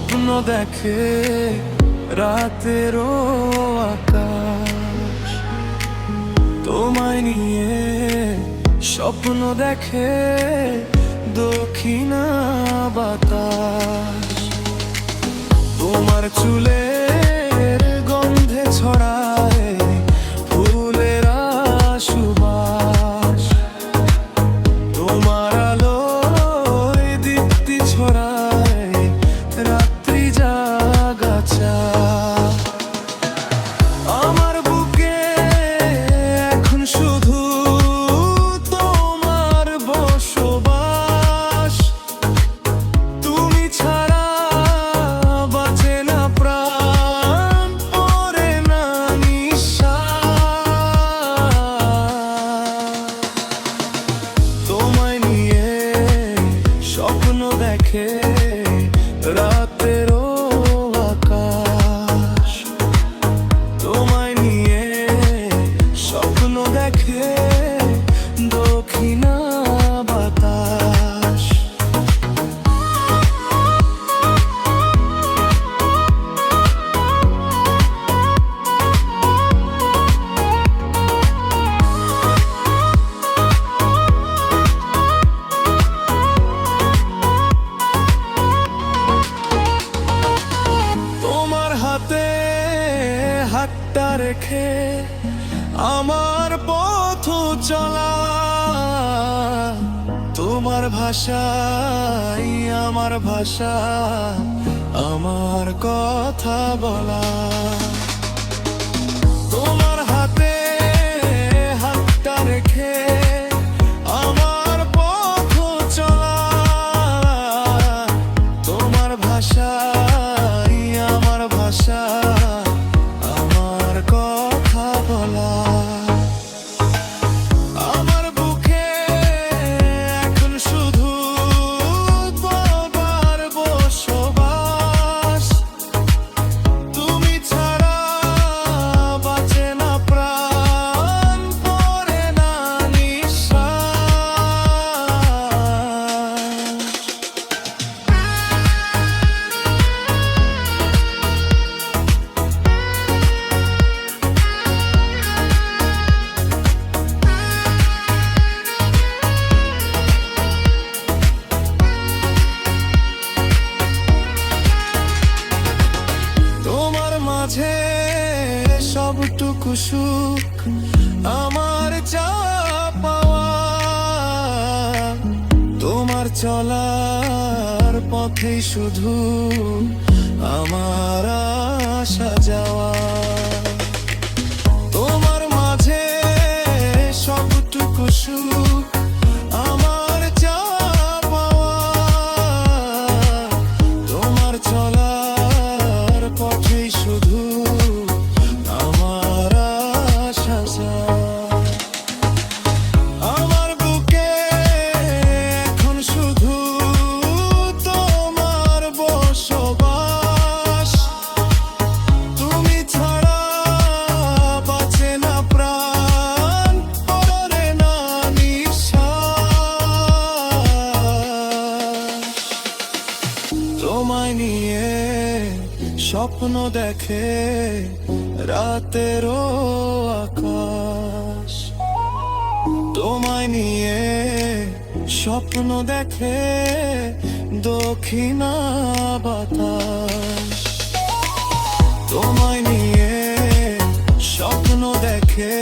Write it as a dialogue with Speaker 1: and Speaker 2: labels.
Speaker 1: স্বপ্ন দেখে রাতেরও আকাশ, তোমায় নিয়ে স্বপ্ন দেখে দক্ষিণা বাতাস। তোমার চুলের গন্ধে ছড়ায় ফুলেরা সুবাস, তোমার আলোয় দীপ্তি ছড়ায় রাত্রি জাগাছা। আমার বুকে এখন শুধু তোমার বসবাস, তুমি ছাড়া বাঁচে না প্রাণ, পড়ে না নিঃশ্বাস। তোমায় নিয়ে স্বপ্ন দেখে রাতেরও আকাশ, তোমায় নিয়ে স্বপ্ন দেখে দক্ষিণা বাতাস। তোমার হাতে হাতটা রেখে আমার পথ চলা, তোমার ভাষাই আমার ভাষা, আমার কথা বলা। তোমার হাতে হাতটা রেখে আমার পথ চলা, তোমার ভাষাই আমার ভাষা, আমার কথা বলা। আমার বুকে এখন শুধু তোমার বসবাস, তুমি ছাড়া বাঁচে না প্রাণ, পড়ে না নিঃশ্বাস। তোমার মাঝে সবটুকু সুখ আমার চাওয়া পাওয়া, তোমার চলার পথেই শুধু আমার আসা যাওয়া। তোমার মাঝে সবটুকু সুখ আমার চাওয়া পাওয়া, তোমার চলার পথেই শুধু আমার আসা যাওয়া। আমার বুকে এখন শুধু তোমার বসবাস, তুমি ছাড়া বাঁচে না প্রাণ, পড়ে না নিঃশ্বাস। তোমায় নিয়ে স্বপ্ন দেখে রাতেরও আকাশ, তোমায় নিয়ে স্বপ্ন দেখে দক্ষিণা বাতাস। তোমায় নিয়ে স্বপ্ন দেখে